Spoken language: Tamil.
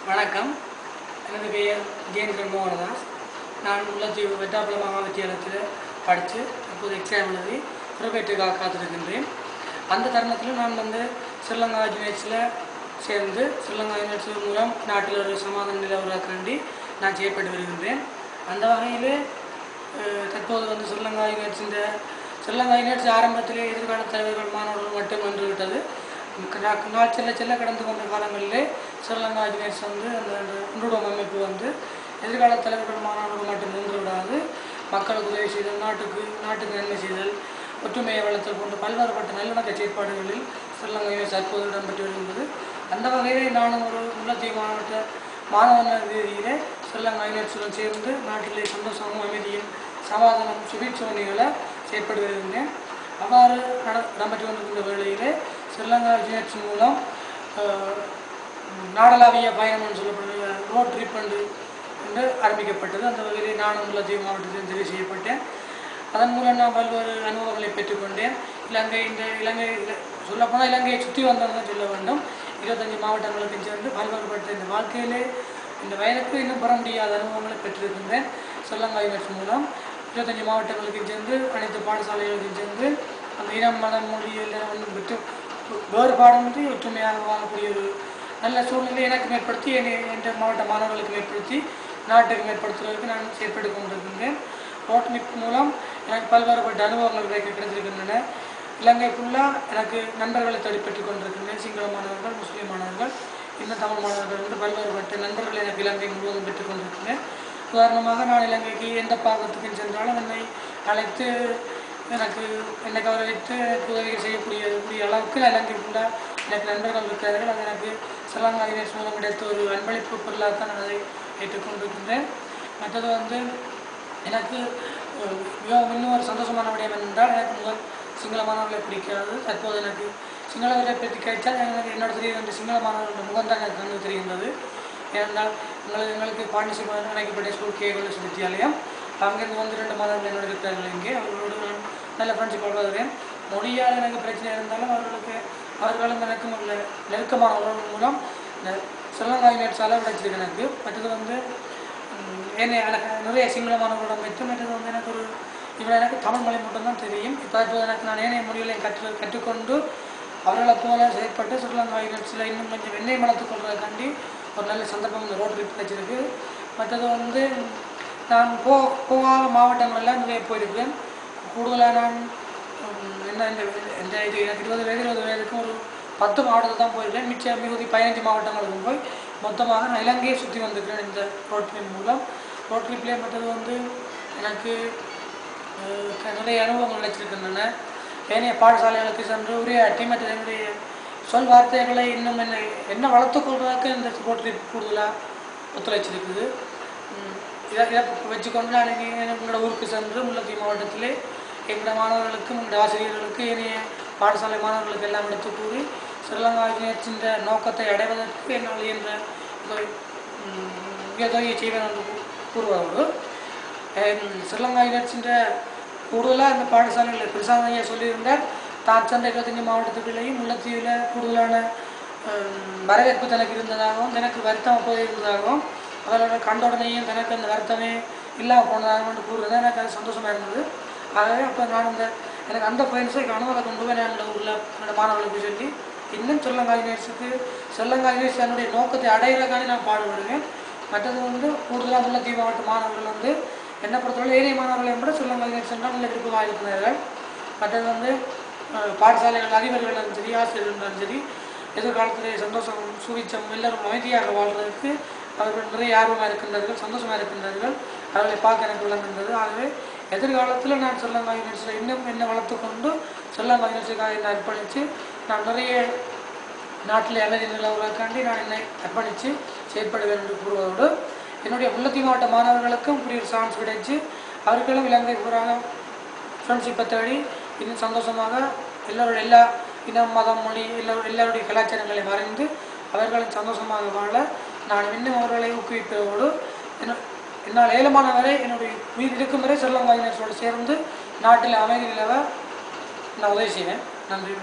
வணக்கம். எனது பெயர் ஜெயேந்திரன் மோகனதாஸ். நான் முல்லைத்தீவு வெட்டாப்புல மகாவித்தியாலயத்தில் படித்து இப்போது எக்ஸாம் எழுதி புறப்பேற்றுக்காக காத்திருக்கின்றேன். அந்த தருணத்தில் நான் ஸ்ரீலங்கா யூனிவர்சிட்டியில் சேர்ந்து ஸ்ரீலங்கா யூனிவர்சிட்டி மூலம் நாட்டில் ஒரு சமாதான நிலை உருவாக்காண்டி நான் செயற்பட்டு வருகின்றேன். அந்த வகையில் தற்போது ஸ்ரீலங்கா யூனிவர்சிட்டி ஆரம்பத்திலே எதிர்கால தலைவர்கள் மாணவர்கள் மட்டும் வென்று விட்டது. நாள் செல்ல கடந்து கொண்ட காலங்களிலே ஸ்ரீலங்கா யூனிவர்சிட்டி அந்த ஒன்றுடன் அமைப்பு எதிர்கால தலைவர்கள் மாணவர்கள் மட்டும் நின்று விடாது, மக்களுக்கு உதவி செய்தல், நாட்டுக்கு நன்மை செய்தல், ஒற்றுமையை வளர்த்தல் போன்ற பல்வேறுபட்ட நல்லிணக்க செயற்பாடுகளில் ஸ்ரீலங்கா யூனிவர்சிட்டி தற்போது இடம்பெற்று வருகின்றது. அந்த வகையிலே நானும் ஒரு முல்லைத்தீவு மாவட்ட மாணவர்கள் ரீதியிலே ஸ்ரீலங்கா யூனிவர்சிட்டியுடன் சேர்ந்து நாட்டிலே சந்தோஷமும் அமைதியும் சமாதானம் சுபீட்சோனிகளை செயற்பட்டு வருகின்றேன். அவ்வாறு இடம்பெற்று கொண்டிருக்கின்ற வேளையிலே ஸ்ரீலங்கா யூனிவர்சிட்டி மூலம் நாடளாவிய பயணம் சொல்லப்படுகிற ரோட் ட்ரிப் என்று ஆரம்பிக்கப்பட்டது. அந்த வகையிலே நானும் முல்லைத்தீவு மாவட்டத்தில் தெரிவு செய்யப்பட்டேன். அதன் மூலம் நான் பல்வேறு அனுபவங்களை பெற்றுக்கொண்டேன். சொல்லப்போனால் இலங்கையை சுற்றி வந்தவங்க சொல்ல வேண்டும். 25 மாவட்டங்களுக்கு சேர்ந்து பல்வேறுபட்ட இந்த வாழ்க்கையிலே இந்த வயலுக்கு இன்னும் பெற முடியாத அனுபவங்களை பெற்றிருக்கின்றேன். ஸ்ரீலங்கா யூனிவர்சிட்டி மூலம் 25 மாவட்டங்களுக்கு சேர்ந்து அனைத்து பாடசாலைகளுக்கும் சேர்ந்து அந்த இனம் மதம் மொழி எல்லாம் விட்டு வேறுபாடின்றி ஒற்றுமையாக வாழக்கூடிய ஒரு நல்ல சூழ்நிலை எனக்கு மேற்படுத்தி என்ற மாவட்ட மாணவர்களுக்கு மேற்படுத்தி நாட்டுக்கு மேற்படுத்துவதற்கு நான் செயற்பட்டு கொண்டிருக்கின்றேன். ரோட் ட்ரிப் மூலம் எனக்கு பல்வேறுபட்ட அனுபவங்கள் கிடைத்திருக்கின்றன. இலங்கை ஃபுல்லாக எனக்கு நண்பர்களை தேடி பெற்றுக் கொண்டிருக்கின்றேன். சிங்கள மாணவர்கள், முஸ்லீம் மாணவர்கள், இன்னும் தமிழ் மாணவர்கள் என்று பல்வேறுபட்ட நண்பர்களை எனக்கு இலங்கை முழுவதும் பெற்றுக் கொண்டிருக்கிறேன். உதாரணமாக நான் இலங்கைக்கு எந்த பாகத்துக்கும் சென்றாலும் என்னை அழைத்து என்னை கௌரவித்து எனக்கு உதவிகள் செய்யக்கூடிய அளவுக்கு இலங்கை ஃபுல்லாக எனக்கு நண்பர்கள் இருக்கிறார்கள். அது எனக்கு ஸ்ரீலங்கா யூனிவர்சிட்டி மூலம் கிடைத்த ஒரு அன்பளிப்பு பொருளாக நான் அதை ஏற்றுக்கொண்டிருக்கின்றேன். மற்றது எனக்கு இன்னும் ஒரு சந்தோஷமான விடயம் என்னென்றால், எனக்கு முதல் சிங்கள மாணவர்களை பிடிக்காது. தற்போது எனக்கு சிங்களவர்களை பற்றி கிடைத்தால் என்னோட தெரிகின்ற சிங்கள மாணவர்களுடைய முகம்தான் எனக்கு வந்து தெரிகின்றது. ஏனென்றால் எங்களுக்கு பாண்டிச்சேரி அணைக்கப்பட்ட ஸ்கூல் கேஎஸ் வித்தியாலயம், அங்கேருந்து 2 மாணவர்கள் என்னோட இருக்கிறார்கள். இங்கே அவர்களோடு நான் நல்ல ஃப்ரெண்ட்ஷிப் வளர்கிறேன். மொழியால் எனக்கு பிரச்சனை இருந்தாலும் அவர்களும் எனக்கும் உள்ள நெருக்கமான உறவு மூலம் இந்த ஸ்ரீலங்கா யூனிவர்சிட்டியால் கிடைச்சிருக்கு எனக்கு. மற்றது எனக்கு நிறைய சிங்கள மாணவர்களிடம் பெற்று மற்றது எனக்கு தமிழ் மொழி மட்டும்தான் தெரியும். இப்போ எனக்கு நான் ஏனைய மொழிகளையும் கற்றுக்கொண்டு அவர்களை போல செயற்பட்டு ஸ்ரீலங்கா யூனிவர்சிட்டியில் இன்னும் கொஞ்சம் வெண்ணெய் வளர்த்துக் கொள்வதற்காண்டி ஒரு நல்ல சந்தர்ப்பம் இந்த ரோட் ட்ரிப் கிடைச்சிருக்கு. மற்றது நான் போகாத மாவட்டங்களெல்லாம் நிறைய போயிருக்கேன். கூடுதலாக நான் எனக்கு 20 வயதுக்கு ஒரு 10 மாவட்டத்தில் தான் போயிருக்கேன். மிகுதி 15 மாவட்டங்களுக்கும் போய் மொத்தமாக நான் இலங்கையை சுற்றி வந்திருக்கிறேன் இந்த ரோட் ட்ரிப் மூலம். ரோட் ட்ரிப்லேயே மற்றது எனக்கு நிறைய அனுபவங்கள் கிடைச்சிருக்கின்றன. ஏனைய பாடசாலைகளுக்கு சென்று உரையாற்றி மற்ற என்னுடைய சொல் வார்த்தைகளை இன்னும் என்ன வளர்த்துக்கொள்வதற்கு இந்த ரோட் ட்ரிப் கூடுதலாக ஒத்துழைச்சிருக்குது. இதை வச்சுக்கொண்டு நான் எங்களோட ஊருக்கு சென்று முல்லைத்தீவு மாவட்டத்திலே எங்களோட மாணவர்களுக்கும் எங்களோட ஆசிரியர்களுக்கு ஏனைய பாடசாலை மாணவர்களுக்கு எல்லாம் எடுத்து கூறி ஸ்ரீலங்கா யூனிவர்சிட்டின்ற நோக்கத்தை அடைவதற்கு என்னால் என்ற உதவியை செய்வேன் என்று கூறுவதோடு, ஸ்ரீலங்கா யூனிவர்சிட்டின்ற கூடுதலாக அந்த பாடசாலைகளில் பிரசாந்தையை சொல்லியிருந்தார். தான் சென்ற 25 மாவட்டத்துக்குள்ளேயும் முல்லைத்தீவில் கூடுதலான வரவேற்பு தனக்கு இருந்ததாகவும் எனக்கு வருத்தம் அப்போது இருந்ததாகவும் அதோட கண்டோடனையும் எனக்கு அந்த வருத்தமே இல்லாமல் போனதாகவும் கூறுறது எனக்கு அது சந்தோஷமாக இருந்தது. ஆகவே அப்போ நான் எனக்கு அந்த ஃப்ரெண்ட்ஸை கனவுல கொண்டு போய் நான் உள்ள என்னோட மாணவர்களுக்கு சொல்லி இன்னும் ஸ்ரீலங்கா யூனிவர்சிட்டி என்னுடைய நோக்கத்தை அடையிறதுக்காண்டி நான் பாடுபடுவேன். மற்றது கூடுதலாக முல்லைத்தீவு மாவட்ட மாணவர்கள் என்னை பொறுத்தவரை ஏனைய மாணவர்களை கூட ஸ்ரீலங்கா யூனிவர்சிட்டி நல்ல விருப்பமாக இருக்கிறார்கள். மற்றது பாடசாலைகள் அதிபர்கள் இருந்தாலும் சரி, ஆசிரியர்கள் இருந்தாலும் சரி, எதிர்காலத்திலே சந்தோஷம் சுவிச்சம் எல்லோரும் அமைதியாக வாழ்வதற்கு அவர்கள் நிறைய ஆர்வமாக இருக்கின்றார்கள், சந்தோஷமாக இருக்கின்றார்கள். அவர்களை பார்க்க எனக்கு விளங்குகின்றது. ஆகவே எதிர்காலத்தில் நான் ஸ்ரீலங்கா யூனிவர்சிட்டியில் இன்னும் என்ன வளர்த்துக்கொண்டு ஸ்ரீலங்கா யூனிவர்சிட்டிக்காக என்னை அர்ப்பணித்து நான் நிறைய நாட்டில் அமைதி நிலவுவதற்காண்டி நான் என்னை அர்ப்பணித்து செயற்படுவேன் என்று கூறுவதோடு, என்னுடைய முல்லைத்தீவு மாவட்ட மாணவர்களுக்கும் இப்படி ஒரு சான்ஸ் கிடைச்சு அவர்களும் இலங்கை பூராக ஃப்ரெண்ட்ஷிப்பை தேடி இன்னும் சந்தோஷமாக எல்லா இனம் மதம் மொழி எல்லாருடைய கலாச்சாரங்களை மறைந்து அவர்களும் சந்தோஷமாக வாழ நான் இன்னும் அவர்களை ஊக்குவிப்பதோடு என்னால் ஏலமான வரை என்னுடைய உயிர் இருக்கும் வரை ஸ்ரீலங்கா யூனிவர்சிட்டியோடு சேர்ந்து நாட்டில் அமைதி நிலவ நான் உதவி செய்வேன். நன்றி.